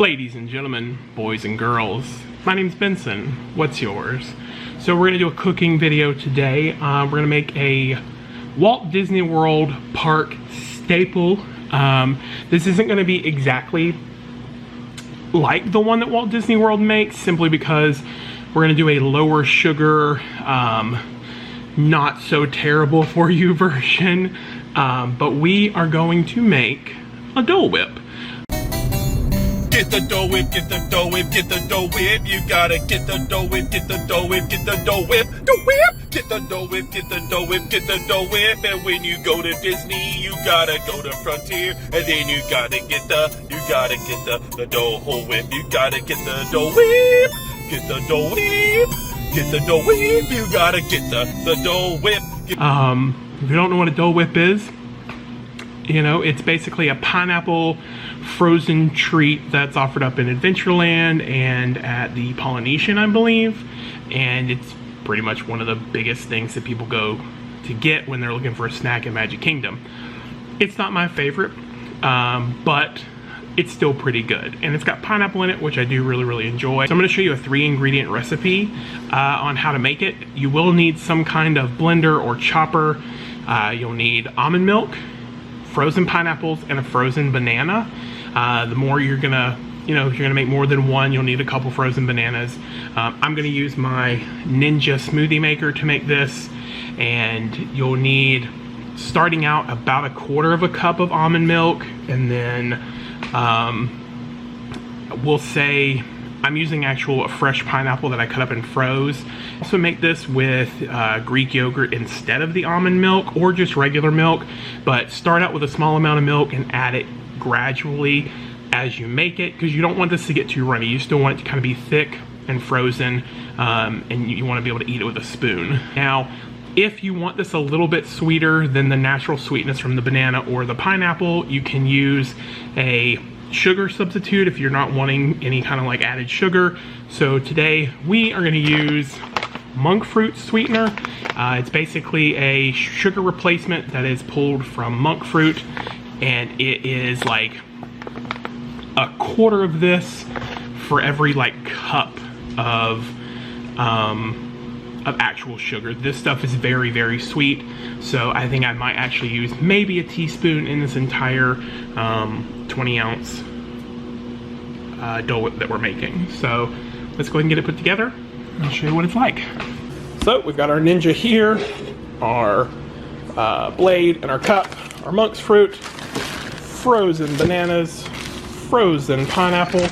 Ladies and gentlemen, boys and girls, my name's Benson. What's yours? So we're gonna do a cooking video today. We're gonna make a Walt Disney World Park staple. This isn't gonna be exactly like the one that Walt Disney World makes, simply because we're gonna do a lower sugar, not so terrible for you version. But we are going to make a Dole Whip. Get the Dole Whip, get the Dole Whip, get the Dole Whip. You gotta get the Dole Whip, get the Dole Whip, get the Dole Whip. Dole Whip! Get the Dole Whip, get the Dole Whip, get the Dole Whip. And when you go to Disney, you gotta go to Frontier. And then you gotta get the Dole Whip. You gotta get the Dole Whip, get the Dole Whip, get the Dole Whip. You gotta get the Dole Whip. If you don't know what a Dole Whip is, you know, it's basically a pineapple frozen treat that's offered up in Adventureland and at the Polynesian, I believe. And it's pretty much one of the biggest things that people go to get when they're looking for a snack in Magic Kingdom. It's not my favorite, but it's still pretty good. And it's got pineapple in it, which I do really enjoy. So I'm gonna show you a 3-ingredient recipe on how to make it. You will need some kind of blender or chopper. You'll need almond milk, frozen pineapples, and a frozen banana. The more you're gonna, if you're gonna make more than one, you'll need a couple frozen bananas. I'm gonna use my Ninja smoothie maker to make this, and you'll need, starting out, about 1/4 cup of almond milk, and then we'll say I'm using actual fresh pineapple that I cut up and froze. Also make this with Greek yogurt instead of the almond milk, or just regular milk, but start out with a small amount of milk and add it gradually as you make it, because you don't want this to get too runny. You still want it to kind of be thick and frozen, and you want to be able to eat it with a spoon. Now, if you want this a little bit sweeter than the natural sweetness from the banana or the pineapple, you can use a sugar substitute if you're not wanting any kind of like added sugar. So today we are going to use monk fruit sweetener. It's basically a sugar replacement that is pulled from monk fruit, and it is like 1/4 of this for every like cup of actual sugar. This stuff is very sweet, so I think I might actually use maybe a teaspoon in this entire 20-ounce Dole Whip that we're making. So let's go ahead and get it put together. I'll show you what it's like. So we've got our Ninja here, our blade, and our cup, our monk's fruit, frozen bananas, frozen pineapple.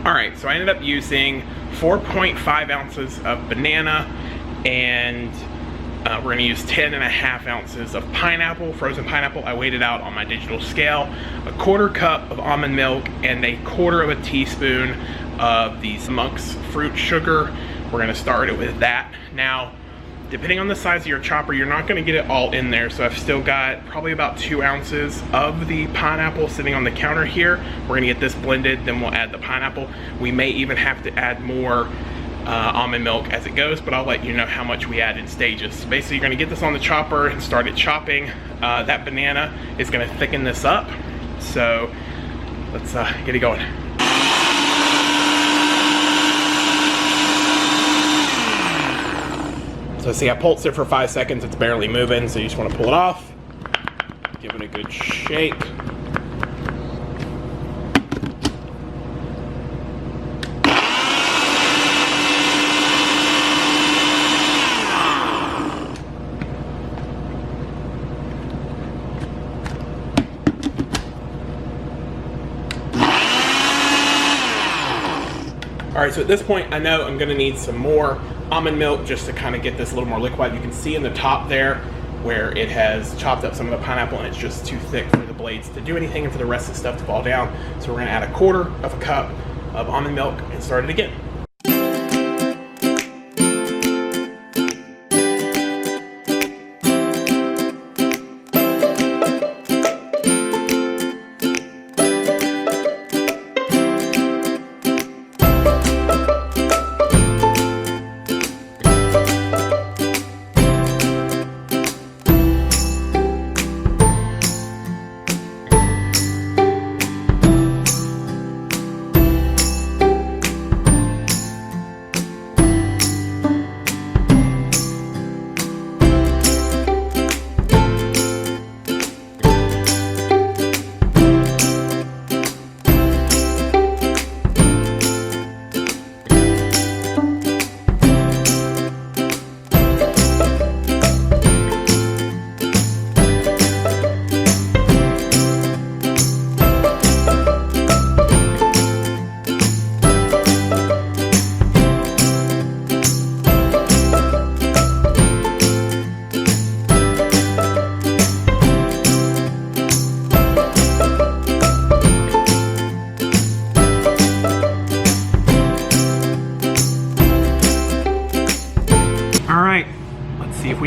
All right, so I ended up using 4.5 ounces of banana, and we're gonna use 10.5 ounces of pineapple, frozen pineapple. I weighed it out on my digital scale. 1/4 cup of almond milk and 1/4 teaspoon of these monk's fruit sugar. We're gonna start it with that. Now, depending on the size of your chopper, you're not gonna get it all in there, so I've still got probably about 2 ounces of the pineapple sitting on the counter here. We're gonna get this blended, then we'll add the pineapple. We may even have to add more almond milk as it goes, but I'll let you know how much we add in stages. So basically, you're gonna get this on the chopper and start it chopping. That banana is gonna thicken this up. So let's get it going. So see, I pulsed it for 5 seconds. It's barely moving, so you just want to pull it off. Give it a good shake. All right, so at this point, I know I'm gonna need some more almond milk just to kind of get this a little more liquid. You can see in the top there where it has chopped up some of the pineapple, and it's just too thick for the blades to do anything and for the rest of the stuff to fall down. So we're gonna add 1/4 cup of almond milk and start it again.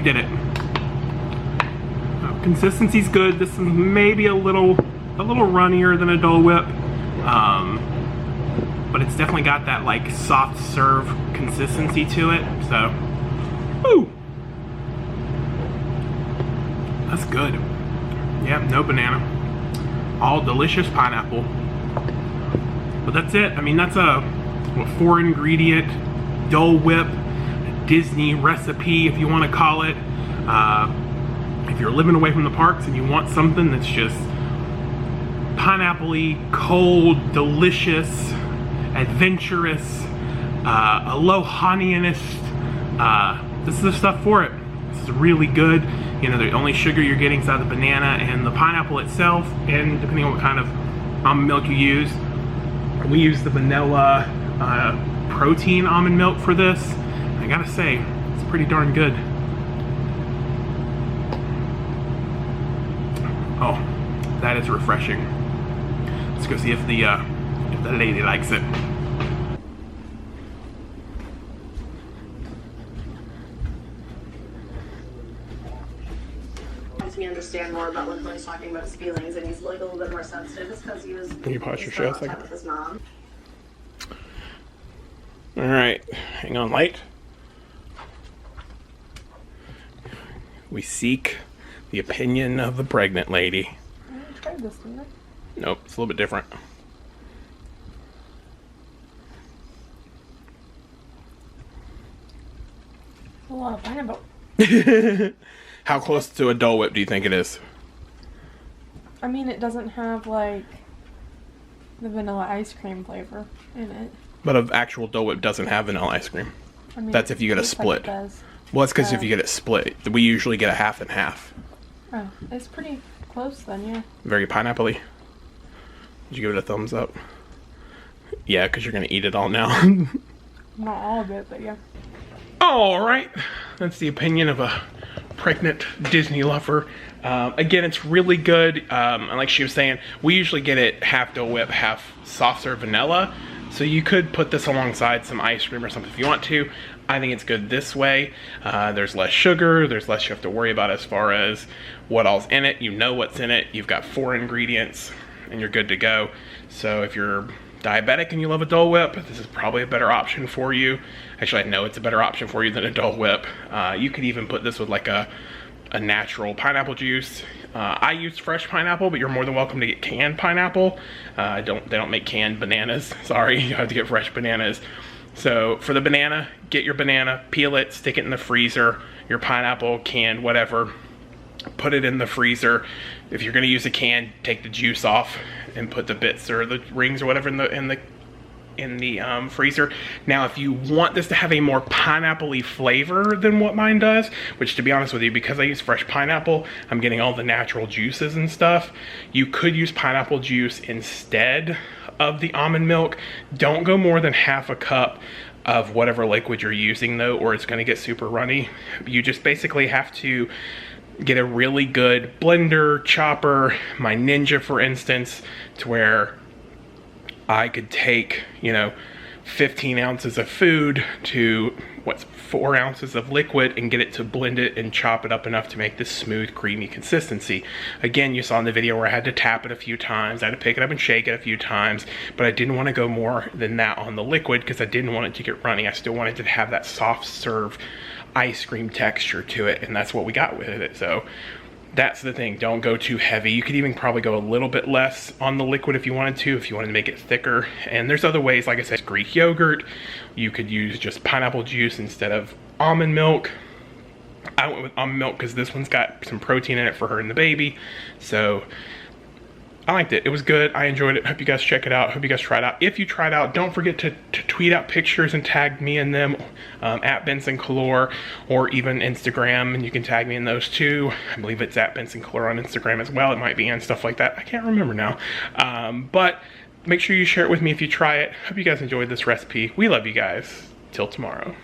did it. Consistency's good. This is maybe a little runnier than a Dole Whip, but it's definitely got that like soft serve consistency to it. So, woo, that's good. Yeah, no banana, all delicious pineapple. But that's it. I mean, that's a 4-ingredient Dole Whip, Disney recipe, if you want to call it. If you're living away from the parks and you want something that's just pineapple-y, cold, delicious, adventurous, aloha-ness, this is the stuff for it. This is really good. You know, the only sugar you're getting is out of the banana and the pineapple itself, and depending on what kind of almond milk you use. We use the vanilla protein almond milk for this. I gotta say, it's pretty darn good. Oh, that is refreshing. Let's go see if the lady likes it. Helps me understand more about when he's talking about his feelings, and he's like a little bit more sensitive. It's because he was. Can you pause your show a second? With his mom. All right, hang on, light. We seek the opinion of the pregnant lady. I tried this, didn't I? Nope, it's a little bit different. A lot of pineapple. How close to a Dole Whip do you think it is? I mean, it doesn't have like the vanilla ice cream flavor in it. But an actual Dole Whip doesn't have vanilla ice cream. I mean, That's if you get a it split. like it does. Well, that's because if you get it split, we usually get a half and half. Oh, it's pretty close then, yeah. Very pineapple-y. Did you give it a thumbs up? Yeah, because you're going to eat it all now. Not all of it, but yeah. All right. That's the opinion of a pregnant Disney lover. Again, it's really good. And like she was saying, we usually get it half Dole Whip, half soft serve vanilla. So you could put this alongside some ice cream or something if you want to. I think it's good this way. There's less sugar, there's less you have to worry about as far as what all's in it. You know what's in it. You've got 4 ingredients and you're good to go. So if you're diabetic and you love a Dole Whip, this is probably a better option for you. Actually, I know it's a better option for you than a Dole Whip. You could even put this with like a natural pineapple juice. I use fresh pineapple, but you're more than welcome to get canned pineapple. They don't make canned bananas. Sorry, you have to get fresh bananas. So for the banana, get your banana, peel it, stick it in the freezer. Your pineapple, canned, whatever, put it in the freezer. If you're gonna use a can, take the juice off and put the bits or the rings or whatever in the freezer. Now, if you want this to have a more pineapple-y flavor than what mine does, which to be honest with you, because I use fresh pineapple, I'm getting all the natural juices and stuff. You could use pineapple juice instead of the almond milk. Don't go more than half a cup of whatever liquid you're using though, or it's gonna get super runny. You just basically have to get a really good blender, chopper, my Ninja for instance, to where I could take, 15 ounces of food to 4 ounces of liquid and get it to blend it and chop it up enough to make this smooth, creamy consistency. Again, you saw in the video where I had to tap it a few times, I had to pick it up and shake it a few times, but I didn't want to go more than that on the liquid because I didn't want it to get runny. I still wanted to have that soft serve ice cream texture to it, and that's what we got with it. So that's the thing, don't go too heavy. You could even probably go a little bit less on the liquid if you wanted to make it thicker. And there's other ways, like I said, Greek yogurt. You could use just pineapple juice instead of almond milk. I went with almond milk because this one's got some protein in it for her and the baby. So I liked it. It was good. I enjoyed it. Hope you guys check it out. Hope you guys try it out. If you try it out, don't forget to tweet out pictures and tag me in them at Benson Calor, or even Instagram, and you can tag me in those too. I believe it's at Benson Calor on Instagram as well. It might be and stuff like that. I can't remember now. But make sure you share it with me if you try it. Hope you guys enjoyed this recipe. We love you guys. Till tomorrow.